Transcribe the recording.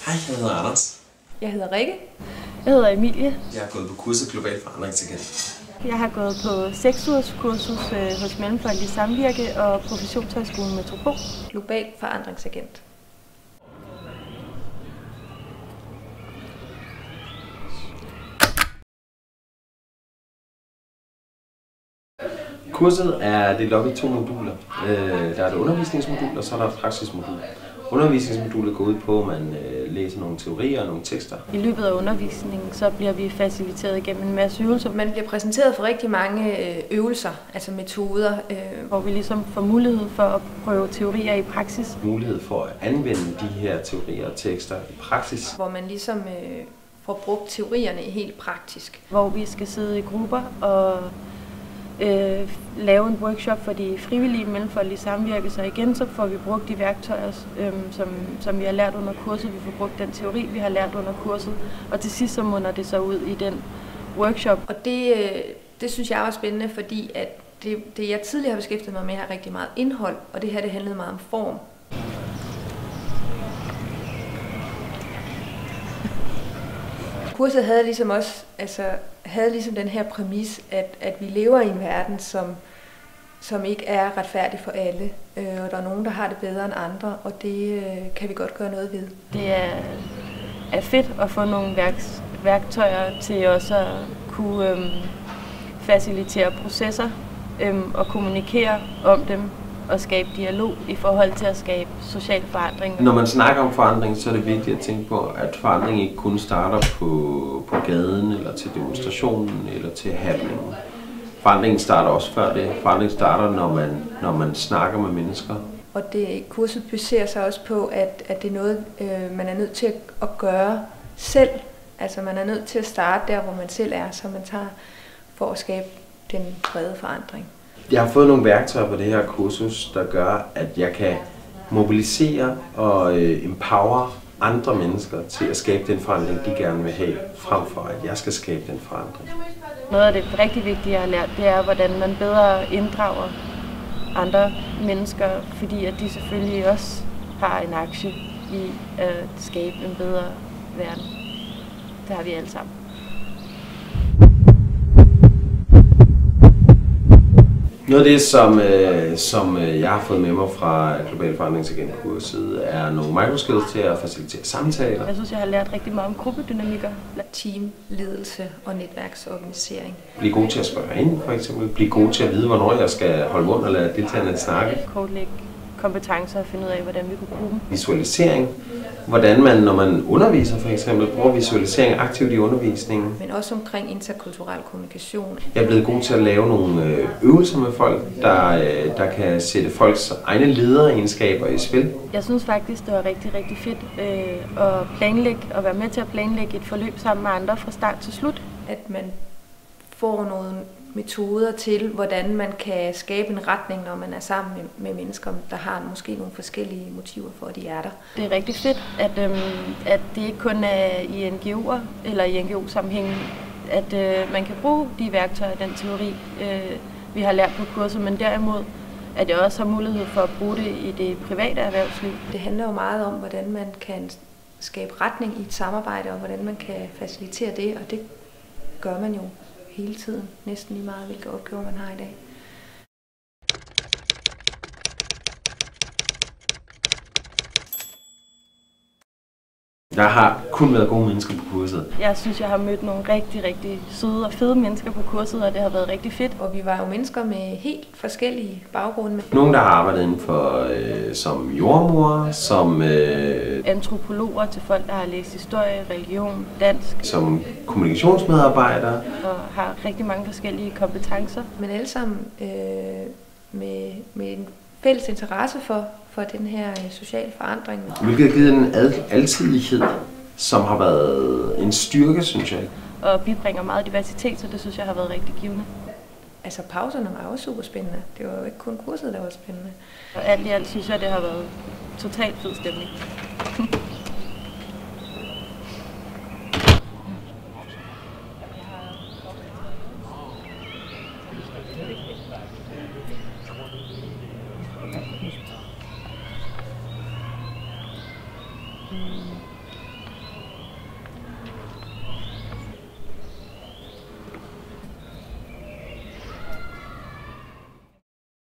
Hej, jeg hedder Anders. Jeg hedder Rikke. Jeg hedder Emilie. Jeg har gået på kurset Global Forandringsagent. Jeg har gået på 6 ugers kursus hos Mellemfolkelig Samvirke og Professionshøjskolen Metropol. Global Forandringsagent. Kurset er delt op i 2 moduler. Der er et undervisningsmodul, og så er der et praksismodul. Undervisningsmodulet går ud på, at man læser nogle teorier og nogle tekster. I løbet af undervisningen så bliver vi faciliteret igennem en masse øvelser. Man bliver præsenteret for rigtig mange øvelser, altså metoder, hvor vi ligesom får mulighed for at prøve teorier i praksis. Mulighed for at anvende de her teorier og tekster i praksis. Hvor man ligesom får brugt teorierne helt praktisk. Hvor vi skal sidde i grupper og lave en workshop for de frivillige mellemfolkelige samvirke, så igen så får vi brugt de værktøjer, som vi har lært under kurset. Vi får brugt den teori, vi har lært under kurset, og til sidst så munder det så ud i den workshop. Og det synes jeg var spændende, fordi at det jeg tidligere har beskæftiget mig med har rigtig meget indhold, og det her det handlede meget om form. Kurset havde ligesom også, havde ligesom den her præmis, at vi lever i en verden, som ikke er retfærdig for alle, og der er nogen, der har det bedre end andre, og det kan vi godt gøre noget ved. Det er fedt at få nogle værktøjer til også at kunne facilitere processer og kommunikere om dem og skabe dialog i forhold til at skabe social forandring. Når man snakker om forandring, så er det vigtigt at tænke på, at forandring ikke kun starter på gaden, eller til demonstrationen, eller til happeningen. Forandringen starter også før det. Forandringen starter, når man snakker med mennesker. Og kurset baserer sig også på, at det er noget, man er nødt til at gøre selv. Altså man er nødt til at starte der, hvor man selv er, så man tager for at skabe den brede forandring. Jeg har fået nogle værktøjer på det her kursus, der gør, at jeg kan mobilisere og empower andre mennesker til at skabe den forandring, de gerne vil have, frem for at jeg skal skabe den forandring. Noget af det rigtig vigtige, jeg har lært, det er, hvordan man bedre inddrager andre mennesker, fordi at de selvfølgelig også har en aktie i at skabe en bedre verden. Det har vi alle sammen. Noget af det, som jeg har fået med mig fra Global Forandringsagent-kurset, er nogle microskills til at facilitere samtaler. Jeg synes, jeg har lært rigtig meget om gruppedynamikker. Teamledelse og netværksorganisering. Blive god til at spørge ind, for eksempel. Blive god til at vide, hvornår jeg skal holde mund og lade deltagerne snakke. Kortlægge kompetencer og finde ud af, hvordan vi kunne bruge dem. Visualisering. Hvordan man, når man underviser for eksempel, bruger visualisering aktivt i undervisningen. Men også omkring interkulturel kommunikation. Jeg er blevet god til at lave nogle øvelser med folk, der kan sætte folks egne lederegenskaber i spil. Jeg synes faktisk, det var rigtig, rigtig fedt at planlægge og være med til at planlægge et forløb sammen med andre fra start til slut. At man får nogle metoder til, hvordan man kan skabe en retning, når man er sammen med mennesker, der har måske nogle forskellige motiver for, at de er der. Det er rigtig fedt, at det ikke kun er i NGO'er eller i NGO-sammenhængen, at man kan bruge de værktøjer og den teori, vi har lært på kurset, men derimod, at jeg også har mulighed for at bruge det i det private erhvervsliv. Det handler jo meget om, hvordan man kan skabe retning i et samarbejde, og hvordan man kan facilitere det, og det gør man jo hele tiden, næsten lige meget, hvilke opgaver man har i dag. Jeg har kun været gode mennesker på kurset. Jeg synes, jeg har mødt nogle rigtig, rigtig søde og fede mennesker på kurset, og det har været rigtig fedt. Og vi var jo mennesker med helt forskellige baggrunde. Nogle, der har arbejdet inden for som jordmor, som antropologer til folk, der har læst historie, religion, dansk. Som kommunikationsmedarbejdere. Og har rigtig mange forskellige kompetencer. Men alle sammen med en fælles interesse for den her sociale forandring. Hvilket har givet en alsidighed, som har været en styrke, synes jeg. Og bibringer meget diversitet, så det synes jeg har været rigtig givende. Altså pauserne var jo super spændende. Det var jo ikke kun kurset, der var spændende. Og alt i alt synes jeg, det har været totalt fed stemning.